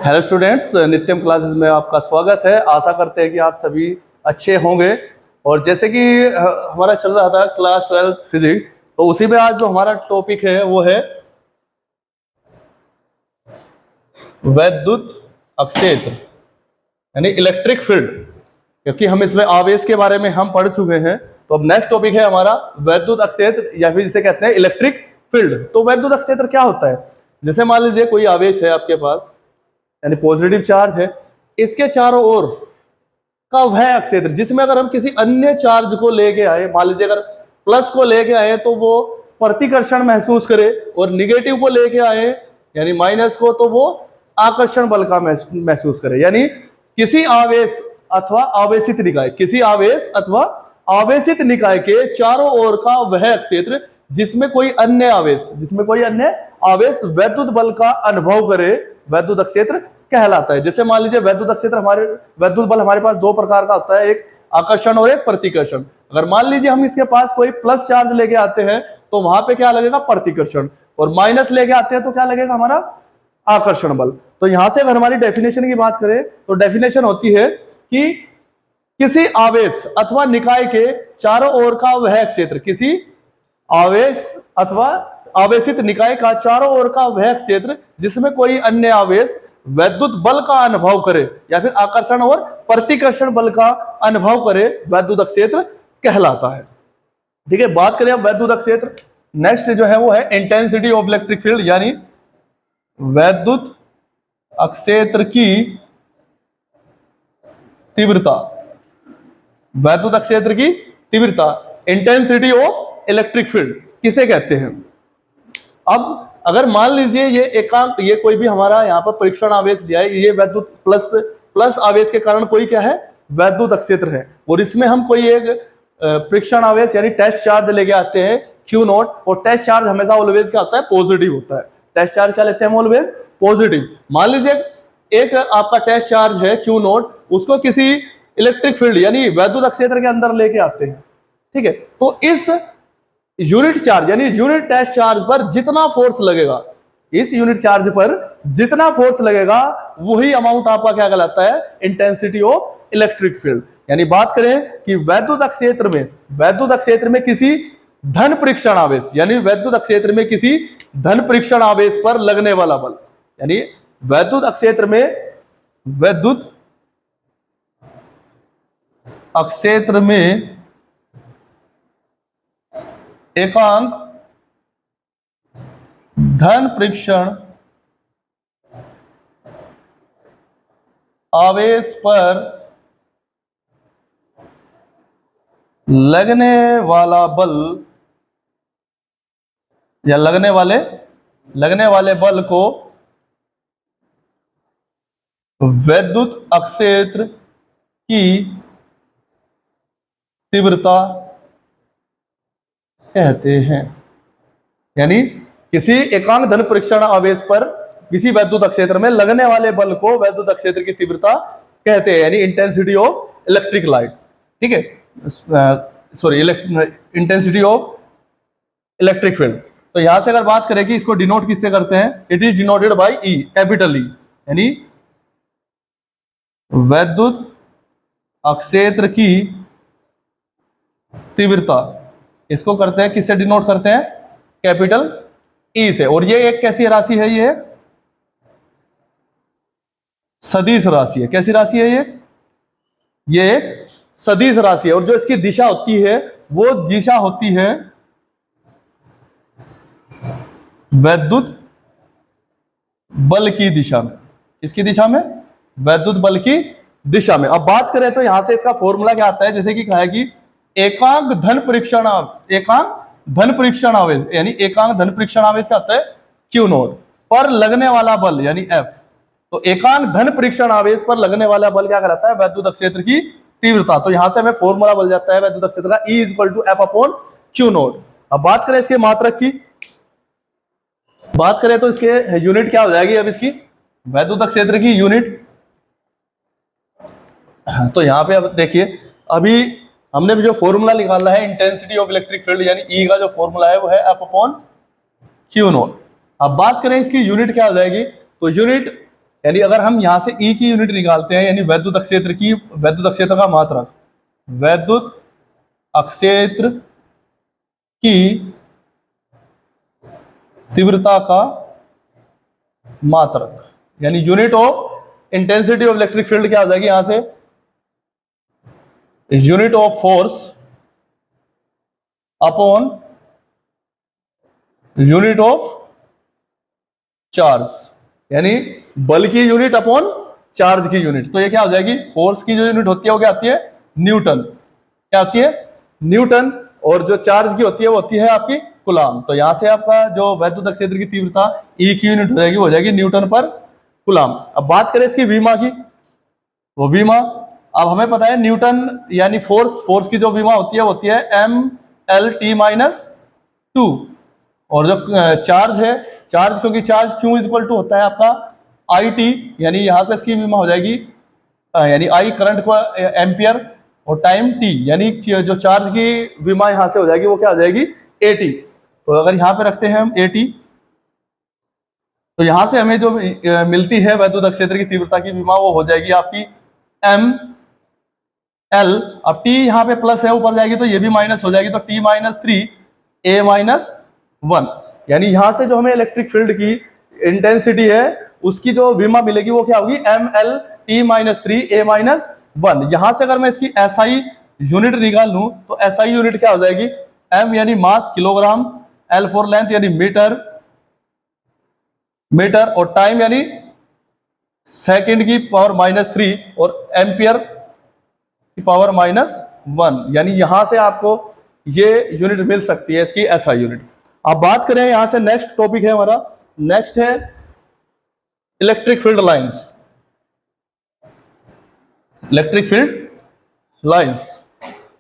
Hello students, नित्यम classes में आपका स्वागत है। आशा करते हैं कि आप सभी अच्छे होंगे। और जैसे कि हमारा चल रहा था क्लास 12 फिजिक्स, तो उसी में आज जो हमारा टॉपिक है वो है वैद्युत अक्षेत्र यानी इलेक्ट्रिक फील्ड। क्योंकि हम इसमें आवेश के बारे में हम पढ़ चुके हैं, तो अब नेक्स्ट टॉपिक है हमारा वैद्युत अक्षेत्र या फिर जिसे कहते हैं इलेक्ट्रिक फील्ड। तो वैद्युत अक्षेत्र क्या होता है? जैसे मान लीजिए कोई आवेश है आपके पास, यानी पॉजिटिव चार्ज है, इसके चारों ओर का वह क्षेत्र जिसमें अगर हम किसी अन्य चार्ज को लेके आए, मान लीजिए अगर प्लस को लेके आए तो वो प्रतिकर्षण महसूस करे, और निगेटिव को लेके आए यानी माइनस को तो वो आकर्षण बल का महसूस करे। यानी किसी आवेश अथवा आवेशित निकाय, किसी आवेश अथवा आवेशित निकाय के चारों ओर का वह क्षेत्र जिसमें कोई अन्य आवेश वैद्युत बल का अनुभव करे, वैद्युत क्षेत्र कहलाता है। जैसे मान लीजिए वैद्युत बल हमारे पास दो प्रकार का होता है, एक आकर्षण और एक प्रतिकर्षण। अगर मान लीजिए हम इसके पास कोई प्लस चार्ज लेके आते हैं तो वहां पे क्या लगेगा? प्रतिकर्षण। और माइनस लेके आते हैं तो क्या लगेगा? हमारा आकर्षण बल। तो यहां से अगर हमारी डेफिनेशन की बात करें तो डेफिनेशन होती है कि किसी आवेश अथवा निकाय के चारों ओर का वह क्षेत्र, किसी आवेश अथवा आवेशित निकाय का चारों ओर का वह क्षेत्र जिसमें कोई अन्य आवेश वैद्युत बल का अनुभव करे या फिर आकर्षण और प्रतिकर्षण बल का अनुभव करे, वैद्युत क्षेत्र कहलाता है। ठीक है, बात करें अब वैद्युत क्षेत्र, नेक्स्ट जो है वो है इंटेंसिटी ऑफ इलेक्ट्रिक फील्ड, यानी वैद्युत क्षेत्र की तीव्रता। वैद्युत क्षेत्र की तीव्रता, इंटेंसिटी ऑफ इलेक्ट्रिक फील्ड किसे कहते हैं? अब अगर मान लीजिए ये कोई भी हमारा यहाँ पर परीक्षण आवेश दिया है, ये वैद्युत प्लस आवेश के कारण कोई क्या है? वैद्युत क्षेत्र है। और इसमें हम कोई एक परीक्षण आवेश यानी टेस्ट चार्ज लेके आते हैं Q0, और टेस्ट चार्ज हमेशा ऑलवेज क्या होता है? पॉजिटिव होता है। टेस्ट चार्ज क्या लेते हैं हम? Always positive. मान लीजिए एक आपका टेस्ट चार्ज है Q0, उसको किसी इलेक्ट्रिक फील्ड यानी वैद्युत क्षेत्र के अंदर लेके आते हैं। ठीक है, तो इस यूनिट चार्ज यानी यूनिट टेस्ट चार्ज पर जितना फोर्स लगेगा, इस यूनिट चार्ज पर जितना फोर्स लगेगा वही अमाउंट आपका क्या कहलाता है? Intensity of electric field. यानी बात करें कि वैद्युत क्षेत्र में किसी धन परीक्षण आवेश यानी वैद्युत क्षेत्र में किसी धन परीक्षण आवेश पर लगने वाला बल, यानी वैद्युत क्षेत्र में एकांक धन परीक्षण आवेश पर लगने वाला बल या लगने वाले बल को वैद्युत क्षेत्र की तीव्रता कहते हैं। यानी किसी एकांक धन परीक्षण आवेश पर किसी वैद्युत क्षेत्र में लगने वाले बल को वैद्युत क्षेत्र की तीव्रता कहते हैं, यानी इंटेंसिटी ऑफ इलेक्ट्रिक लाइट। ठीक है, sorry, intensity of electric field. तो यहां से अगर बात करें कि इसको डिनोट किससे करते हैं, it is denoted by E, capital E, यानी वैद्युत क्षेत्र की तीव्रता, इसको करते हैं किससे डिनोट करते हैं? कैपिटल ई से। और ये एक कैसी राशि है? ये सदिश राशि है। कैसी राशि है ये एक सदिश राशि है। और जो इसकी दिशा होती है वो दिशा होती है वैद्युत बल की दिशा में। किसकी दिशा में? वैद्युत बल की दिशा में। अब बात करें तो यहां से इसका फॉर्मूला क्या आता है? जैसे कि कहा है कि एकांक धन परीक्षण आवेश यानी एकांक धन परीक्षण आवेश क्या आता है? Q0 पर लगने वाला बल यानी F। तो एकांक धन परीक्षण आवेश पर लगने वाला बल क्या कहलाता है? वैद्युत क्षेत्र की तीव्रता। तो यहां से हमें फॉर्मूला बन जाता है वैद्युत क्षेत्र का, E = F/Q0। अब बात करें इसके मात्रक की, बात करें तो इसके यूनिट क्या हो जाएगी? अब इसकी वैद्युत क्षेत्र की यूनिट, तो यहां पे अब देखिए, अभी हमने भी जो फॉर्मूला निकाला है इंटेंसिटी ऑफ इलेक्ट्रिक फील्ड यानी ई का जो फॉर्मूला है वो है F/Q0। अब बात करें इसकी यूनिट क्या हो जाएगी, तो यूनिट यानी अगर हम यहाँ से E की यूनिट निकालते हैं, यानी वैद्युत अक्षेत्र का मात्रक, वैद्युत अक्षेत्र की तीव्रता का मात्रक, यानी unit of intensity of electric field क्या हो जाएगी यहां से, unit of force upon unit of charge, यानी बल की यूनिट अपॉन चार्ज की यूनिट। तो ये क्या हो जाएगी, फोर्स की जो यूनिट होती है वो क्या आती है, न्यूटन। क्या आती है, न्यूटन। और जो चार्ज की होती है वो होती है आपकी कूलाम। तो यहां से आपका जो वैद्युत क्षेत्र की तीव्रता E की यूनिट हो जाएगी न्यूटन पर कूलाम। अब बात करें इसकी विमा की, वो विमा, अब हमें पता है न्यूटन यानी फोर्स की जो विमा होती है M_L_T-2। और जो चार्ज है, क्योंकि चार्ज Q इक्वल टू होता है आपका IT, यानी यहां से इसकी विमा हो जाएगी, यानी I करंट को एम्पियर और टाइम T, यानी जो चार्ज की विमा यहां से हो जाएगी वो क्या हो जाएगी AT। तो अगर यहां पे रखते हैं हम AT, तो यहां से हमें जो मिलती है वैद्युत क्षेत्र की तीव्रता की विमा वो हो जाएगी आपकी ML। अब T यहाँ पे प्लस है, ऊपर जाएगी तो ये भी माइनस हो जाएगी, तो T-3 A-1, यानी यहां से जो हमें इलेक्ट्रिक फील्ड की इंटेंसिटी है उसकी जो विमा मिलेगी वो क्या होगी ML_T-3 A-1। यहां से अगर मैं इसकी SI यूनिट निकाल लूं तो SI यूनिट क्या हो जाएगी, M यानी मास किलोग्राम, L फॉर लेंथ यानी मीटर, और टाइम यानी सेकंड की पावर -3 और एम्पियर की पावर -1, यानी यहां से आपको ये यूनिट मिल सकती है इसकी SI यूनिट। अब बात करें यहां से, नेक्स्ट टॉपिक है हमारा, नेक्स्ट है electric field lines. Electric field lines,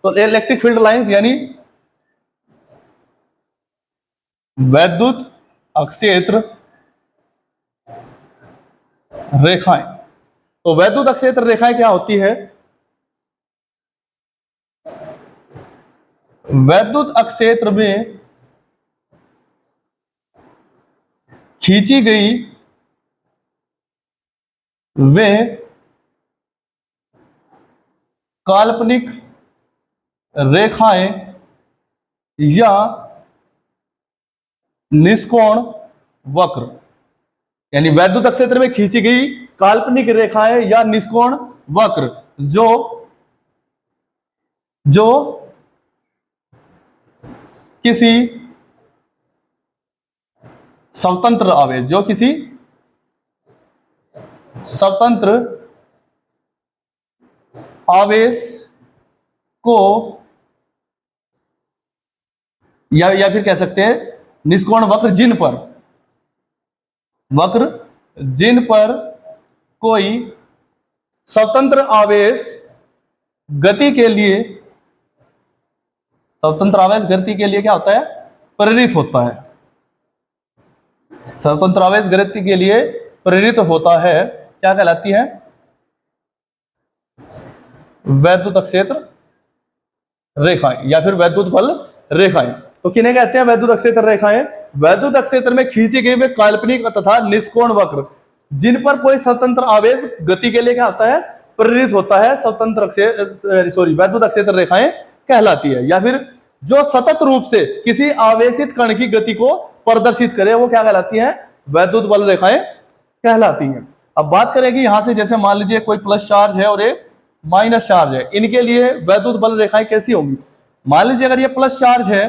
तो इलेक्ट्रिक फील्ड लाइंस यानी वैद्युत क्षेत्र रेखाएं। तो वैद्युत क्षेत्र रेखाएं क्या होती है, वैद्युत क्षेत्र में खींची गई वे काल्पनिक रेखाएं या निष्कोण वक्र, यानी वैद्युत क्षेत्र में खींची गई काल्पनिक रेखाएं या निष्कोण वक्र जो किसी स्वतंत्र आवेश, को या फिर कह सकते हैं निष्कोण वक्र जिन पर कोई स्वतंत्र आवेश गति के लिए क्या होता है, प्रेरित होता है। स्वतंत्र आवेश गति के लिए प्रेरित होता है, क्या कहलाती है, वैद्युत क्षेत्र रेखाएं या फिर वैद्युत बल रेखाएं। तो किन्हें कहते हैं वैद्युत क्षेत्र रेखाएं, वैद्युत क्षेत्र में खींची गई वे काल्पनिक तथा निष्कोण वक्र जिन पर कोई स्वतंत्र आवेश गति के लिए क्या होता है, प्रेरित होता है, वैद्युत क्षेत्र रेखाएं कहलाती है। या फिर जो सतत रूप से किसी आवेशित कण की गति को प्रदर्शित करे वो क्या कहलाती है, वैद्युत बल रेखाएं कहलाती हैं। अब बात करें कि यहां से जैसे मान लीजिए कोई प्लस चार्ज है और एक माइनस चार्ज है, इनके लिए वैद्युत बल रेखाएं कैसी होंगी। मान लीजिए अगर ये प्लस चार्ज है,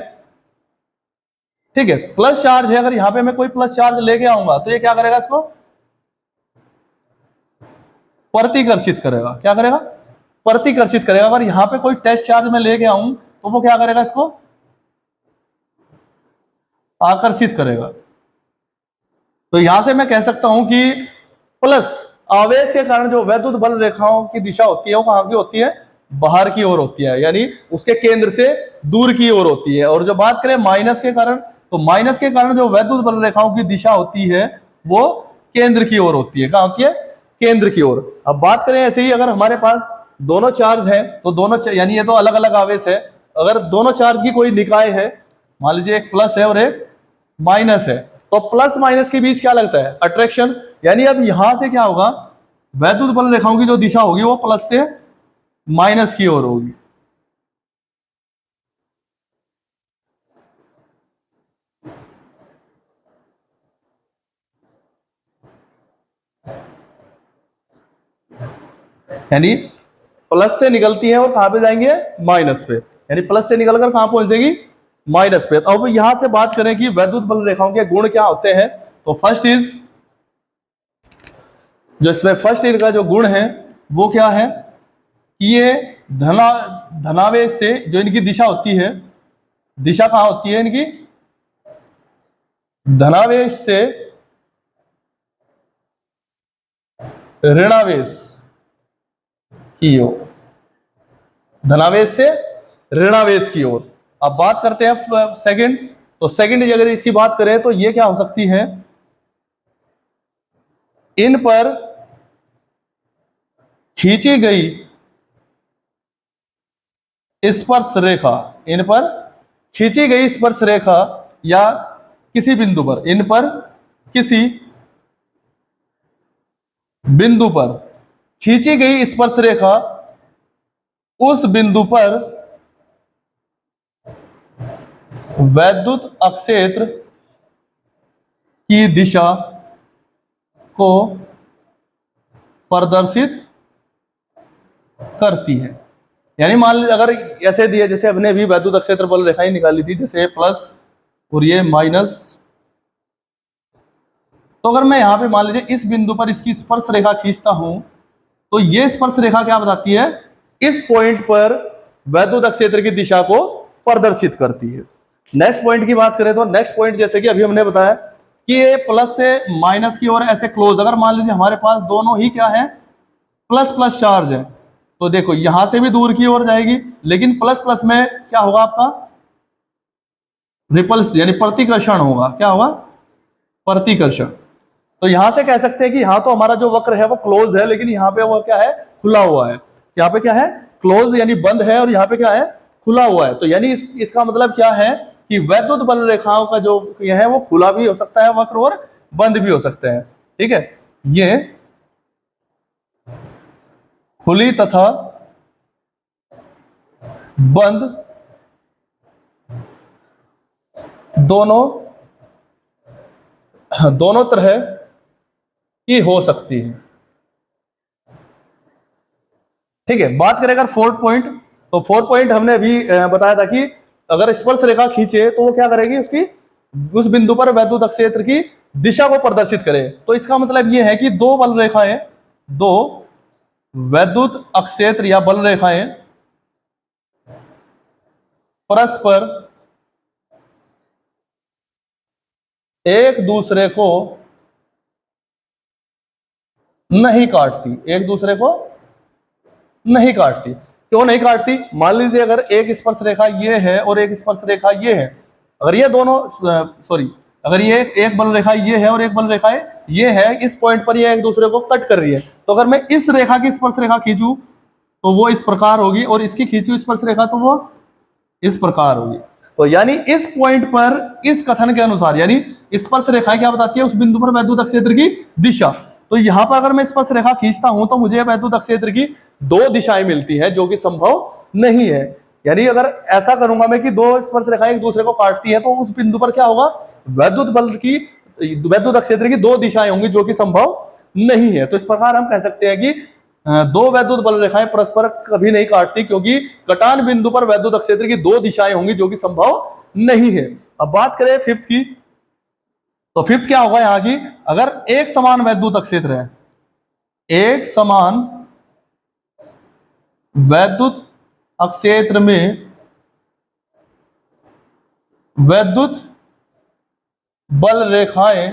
ठीक है, प्लस चार्ज है, अगर यहां पे मैं कोई प्लस चार्ज लेके आऊंगा तो ये क्या करेगा, इसको प्रतिकर्षित करेगा। क्या करेगा, प्रतिकर्षित करेगा। अगर यहां पे कोई टेस्ट चार्ज में लेके आऊं तो वो क्या करेगा, इसको आकर्षित करेगा। तो यहां से मैं कह सकता हूं कि प्लस आवेश के कारण जो वैद्युत बल रेखाओं की दिशा होती है वो कहां की होती है, बाहर की ओर होती है, यानी उसके केंद्र से दूर की ओर होती है। और जो बात करें माइनस के कारण, तो माइनस के कारण जो वैद्युत बल रेखाओं की दिशा होती है वो केंद्र की ओर होती है। कहां होती है, केंद्र की ओर। अब बात करें ऐसे ही, अगर हमारे पास दोनों चार्ज है तो दोनों, यानी ये तो अलग अलग आवेश है, अगर दोनों चार्ज की कोई निकाय है, मान लीजिए एक प्लस है और एक माइनस है, तो प्लस माइनस के बीच क्या लगता है, अट्रैक्शन। यानी अब यहां से क्या होगा, वैद्युत बल रेखाओं की जो दिशा होगी वो प्लस से माइनस की ओर होगी। यानी प्लस से निकलती है और कहां पे जाएंगे, माइनस पे। यानी प्लस से निकलकर कहां पहुंचेगी, माइनस पे। तो अब यहां से बात करें कि वैद्युत बल रेखाओं के गुण क्या होते हैं, तो फर्स्ट इज, जो इसमें फर्स्ट इनका जो गुण है वो क्या है कि ये धनावेश से जो इनकी दिशा होती है, दिशा कहां होती है इनकी, धनावेश से ऋणावेश की ओर, धनावेश से ऋणावेश की ओर। अब बात करते हैं सेकंड। तो सेकंड अगर इसकी बात करें तो ये क्या हो सकती है, इन पर खींची गई स्पर्श रेखा, इन पर खींची गई स्पर्श रेखा या किसी बिंदु पर, इन पर किसी बिंदु पर खींची गई स्पर्श रेखा उस बिंदु पर वैद्युत अक्षेत्र की दिशा को प्रदर्शित करती है। यानी मान लीजिए अगर ऐसे दिया, जैसे हमने भी वैद्युत अक्षेत्र बल रेखाएं निकाली थी, जैसे प्लस और ये माइनस। तो अगर मैं यहां पे मान लीजिए इस बिंदु पर इसकी स्पर्श रेखा खींचता हूं, तो ये स्पर्श रेखा क्या बताती है, इस पॉइंट पर वैद्युत क्षेत्र की दिशा को प्रदर्शित करती है। नेक्स्ट पॉइंट की बात करें तो नेक्स्ट पॉइंट, जैसे कि अभी हमने बताया कि ये प्लस से माइनस की ओर ऐसे क्लोज, अगर मान लीजिए हमारे पास दोनों ही क्या है, प्लस प्लस चार्ज है, तो देखो यहां से भी दूर की ओर जाएगी, लेकिन प्लस प्लस में क्या होगा, आपका रिपल्स यानी प्रतिकर्षण होगा। क्या होगा, प्रतिकर्षण। तो यहां से कह सकते हैं कि यहां तो हमारा जो वक्र है वो क्लोज है, लेकिन यहाँ पे वो क्या है, खुला हुआ है। यहाँ पे क्या है, क्लोज यानी बंद है, और यहाँ पे क्या है, खुला हुआ है। तो यानी इसका मतलब क्या है कि वैद्युत बल रेखाओं का जो यह है वो खुला भी हो सकता है वक्र, और बंद भी हो सकते हैं। ठीक है, ये खुली तथा बंद दोनों तरह की हो सकती है। ठीक है, बात करें अगर फोर्थ पॉइंट, तो फोर्थ पॉइंट हमने अभी बताया था कि अगर स्पर्श रेखा खींचे तो वो क्या करेगी, उसकी उस बिंदु पर वैद्युत क्षेत्र की दिशा को प्रदर्शित करे। तो इसका मतलब ये है कि दो बल रेखाएं, दो वैद्युत क्षेत्र या बल रेखाएं परस्पर एक दूसरे को नहीं काटती, एक दूसरे को नहीं काटती। क्यों नहीं काटती, मान लीजिए अगर एक स्पर्श रेखा ये है और एक स्पर्श रेखा ये है, अगर ये दोनों अगर ये एक बल रेखा ये है और एक बल रेखा ये है, इस पॉइंट पर ये एक दूसरे को कट कर रही है, तो अगर मैं इस रेखा की स्पर्श रेखा खींचूं तो वो इस प्रकार होगी, और इसकी खींची हुई स्पर्श रेखा तो वो इस प्रकार होगी। तो यानी इस पॉइंट पर इस कथन के अनुसार, यानी स्पर्श रेखा क्या बताती है, उस बिंदु पर वैद्युत क्षेत्र की दिशा। तो यहां पर अगर मैं स्पर्श रेखा खींचता हूं तो मुझे वैद्युत क्षेत्र की दो दिशाएं मिलती हैं, जो कि संभव नहीं है। यानी अगर ऐसा करूंगा मैं कि दो स्पर्श रेखाएं एक दूसरे को काटती है, तो उस बिंदु पर क्या होगा, वैद्युत क्षेत्र की दो दिशाएं होंगी, जो कि संभव नहीं है। तो इस प्रकार हम कह सकते हैं कि दो वैद्युत बल रेखाएं परस्पर कभी नहीं काटती, क्योंकि कटान बिंदु पर वैद्युत क्षेत्र की दो दिशाएं होंगी, जो कि संभव नहीं है। अब बात करें फिफ्थ की, तो फिफ्थ क्या होगा यहां की, अगर एक समान वैद्युत क्षेत्र है, एक समान वैद्युत क्षेत्र में वैद्युत बल रेखाएं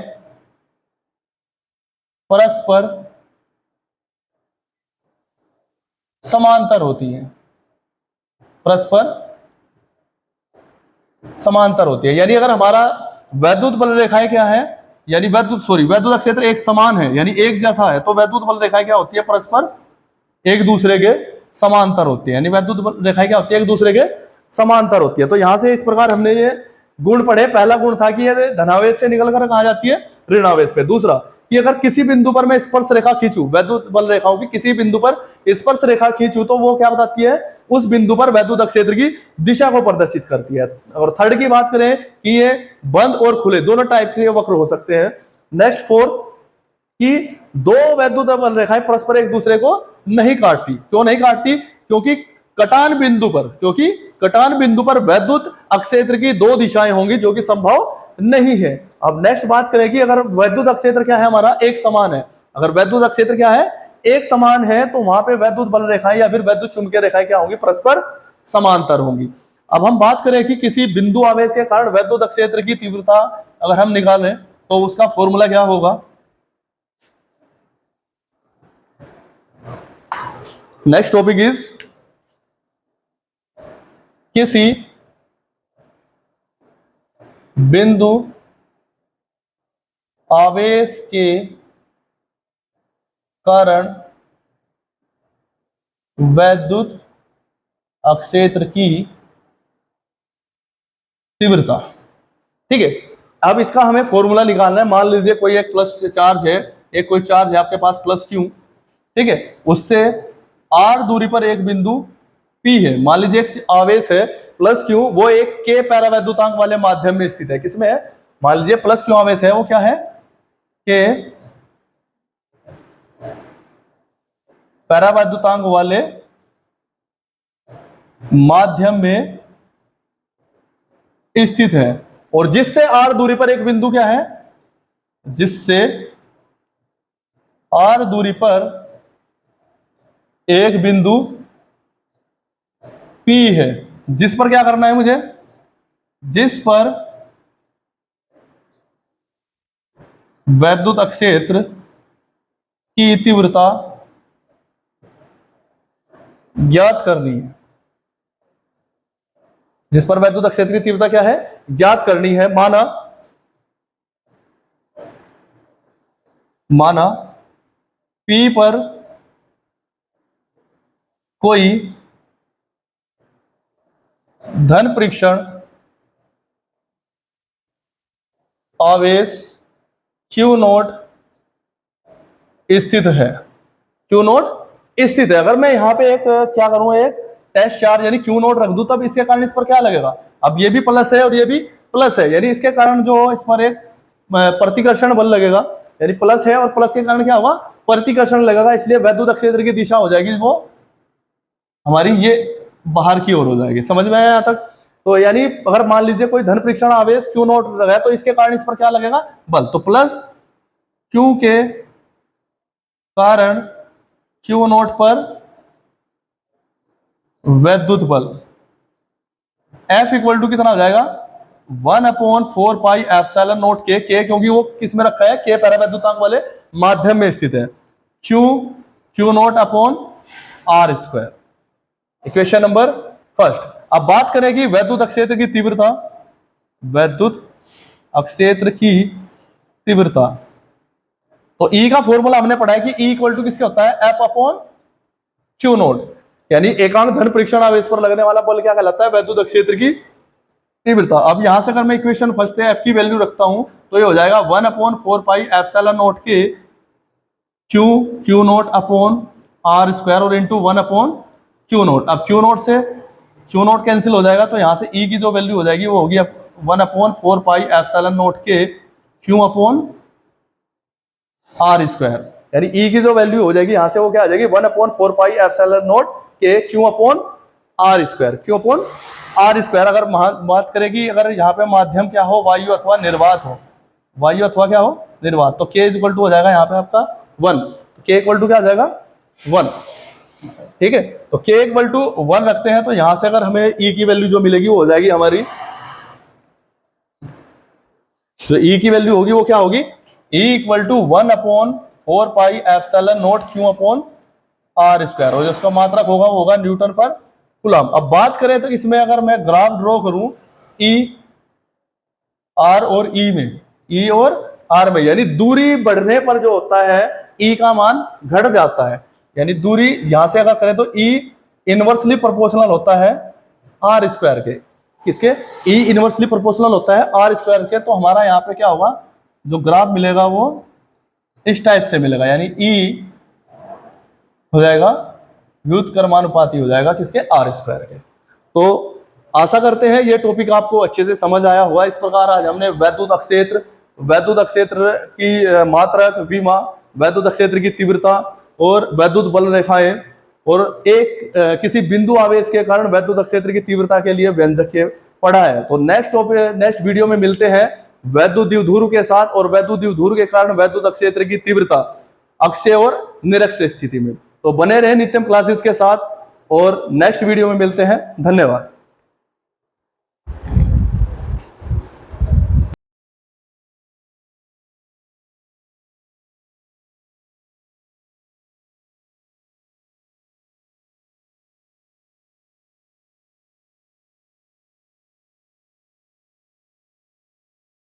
परस्पर समांतर होती हैं, परस्पर समांतर होती है। यानी अगर हमारा वैद्युत बल रेखाएं क्या है, यानी वैद्युत क्षेत्र एक समान है, यानी एक जैसा है, तो वैद्युत बल रेखाएं क्या होती है, परस्पर एक दूसरे के समांतर होती है। यानी वैद्युत बल रेखाएं क्या होती है, एक दूसरे के समांतर होती है। तो यहां से इस प्रकार हमने ये गुण पढ़े, पहला गुण था कि ये धनावेश से निकल कर कहां जाती है, ऋणावेश पे। दूसरा कि अगर किसी बिंदु पर मैं स्पर्श रेखा खींचूं, वैद्युत बल रेखाओं की किसी बिंदु पर स्पर्श रेखा खींचूं तो वो क्या बताती है, उस बिंदु पर वैद्युत क्षेत्र की दिशा को प्रदर्शित करती है। और थर्ड की बात करें कि ये बंद और खुले दोनों टाइप के वक्र हो सकते हैं। नेक्स्ट फोर्थ कि दो वैद्युत बल रेखाएं परस्पर एक दूसरे को नहीं काटती। क्यों नहीं काटती? क्योंकि कटान बिंदु पर वैद्युत अक्षेत्र की दो दिशाएं होंगी जो कि संभव नहीं है। अब नेक्स्ट बात करें कि अगर वैद्युत अक्षेत्र क्या है हमारा, एक समान है। अगर वैद्युत अक्षेत्र क्या है, एक समान है, तो वहां पे वैद्युत बल रेखाएं या फिर वैद्युत चुंबकीय रेखाएं क्या होंगी, परस्पर समांतर होंगी। अब हम बात करें कि किसी बिंदु आवेश के कारण वैद्युत क्षेत्र की तीव्रता अगर हम निकालें तो उसका फॉर्मूला क्या होगा। नेक्स्ट टॉपिक इज किसी बिंदु आवेश के कारण वैद्युत क्षेत्र की तीव्रता। ठीक है, अब इसका हमें फॉर्मूला निकालना है। मान लीजिए कोई एक प्लस चार्ज है, एक कोई चार्ज है आपके पास प्लस क्यू, ठीक है, उससे आर दूरी पर एक बिंदु पी है। मान लीजिए एक आवेश है प्लस क्यू, वो एक के पैरावैद्युतांक वाले माध्यम में स्थित है। किसमें है? मान लीजिए प्लस क्यू आवेश है, वो क्या है, के पैरावैद्युतांक वाले माध्यम में स्थित है। और जिससे आर दूरी पर एक बिंदु क्या है, जिससे आर दूरी पर एक बिंदु P है, जिस पर क्या करना है मुझे, जिस पर वैद्युत क्षेत्र की तीव्रता ज्ञात करनी है। जिस पर वैद्युत क्षेत्र की तीव्रता क्या है, ज्ञात करनी है। माना P पर कोई धन परीक्षण आवेश Q नोट स्थित है। Q नोट स्थित है। अगर मैं यहाँ पे एक क्या करूं, एक टेस्ट चार्ज यानी Q नोट रख दूं, तब इसके कारण इस पर क्या लगेगा, अब ये भी प्लस है और ये भी प्लस है, यानी इसके कारण जो इस पर एक प्रतिकर्षण बल लगेगा, यानी प्लस है और प्लस के कारण क्या होगा, प्रतिकर्षण लगेगा। इसलिए वैद्युत क्षेत्र की दिशा हो जाएगी वो हमारी ये बाहर की ओर हो जाएगी। समझ में आया यहाँ तक? तो यानी अगर मान लीजिए कोई धन परीक्षण आवेश Q नोट लगा है तो इसके कारण इस पर क्या लगेगा, बल। तो प्लस Q के कारण Q नोट पर वैद्युत बल F इक्वल टू कितना हो जाएगा, 1/4 पाई एप्सिलॉन नोट के, क्योंकि वो किस में रखा है, के पैरावैद्युतांक वाले माध्यम में स्थित है, Q naught upon R square. Equation number first. अब बात करें कि वैद्युत क्षेत्र की तीव्रता, वैद्युत क्षेत्र की तीव्रता, तो E का फॉर्मूला हमने पढ़ा है कि E इक्वल टू किसके होता है, F अपॉन Q नोट, यानी एकांक धन परीक्षण आवेश पर लगने वाला बल क्या कहलाता है, वैद्युत क्षेत्र की तीव्रता। अब यहां से अगर मैं इक्वेशन फर्स्ट से F की वैल्यू रखता हूं तो ये हो जाएगा 1/4 पाई एप्सिलॉन नोट के Q naught upon R square और इंटू 1/Q नोट। अब Q नोट से Q नोट कैंसिल हो जाएगा, तो यहां से E की जो वैल्यू हो जाएगी वो होगी 1/4 पाई एप्सिलॉन नोट के Q अपॉन R स्क्वायर, यानी E की जो वैल्यू हो जाएगी यहां से वो क्या आ जाएगी, 1/4 पाई एप्सिलॉन नोट के Q upon R square, Q upon R square. अगर बात करें कि अगर यहाँ पे माध्यम क्या हो, वायु अथवा निर्वात हो, वायु अथवा क्या हो, निर्वात, तो K इक्वल टू हो जाएगा यहाँ पे आपका 1, K इक्वल टू क्या आ जाएगा 1। ठीक है, तो K इक्वल टू 1 रखते हैं, तो यहां से अगर हमें E की वैल्यू जो मिलेगी वो हो जाएगी हमारी, तो E की वैल्यू होगी वो क्या होगी, E equal to 1/4 pi epsilon naught Q upon R square, और जिसका मात्रक होगा वो होगा न्यूटन पर कूलम। अब बात करें तो इसमें अगर मैं ग्राफ ड्रॉ करूं E R और E में, E और R में, यानी दूरी बढ़ने पर जो होता है E का मान घट जाता है, यानी दूरी यहां से अगर करें तो E इनवर्सली प्रोपोर्शनल होता है R स्क्वायर के। किसके, ई इनवर्सली प्रोपोर्शनल होता है आर स्क्वायर के। तो हमारा यहाँ पे क्या होगा, जो ग्राफ मिलेगा वो इस टाइप से मिलेगा, यानी ई हो जाएगा व्युत्क्रमानुपाती हो जाएगा किसके, आर स्क्वायर के। तो आशा करते हैं ये टॉपिक आपको अच्छे से समझ आया हुआ। इस प्रकार आज हमने वैद्युत अक्षेत्र की मात्रक, विमा, वैद्युत अक्षेत्र की तीव्रता और वैद्युत बल रेखाएं और एक किसी बिंदु आवेश के कारण वैद्युत अक्षेत्र की तीव्रता के लिए व्यंजक के पढ़ा है। तो नेक्स्ट वीडियो में मिलते हैं वैद्युत द्विध्रुव के साथ, और वैद्युत द्विध्रुव के कारण वैद्युत अक्षेत्र की तीव्रता अक्षीय और निरक्षीय स्थिति में। तो बने रहे नित्यम क्लासेस के साथ, और नेक्स्ट वीडियो में मिलते हैं। धन्यवाद।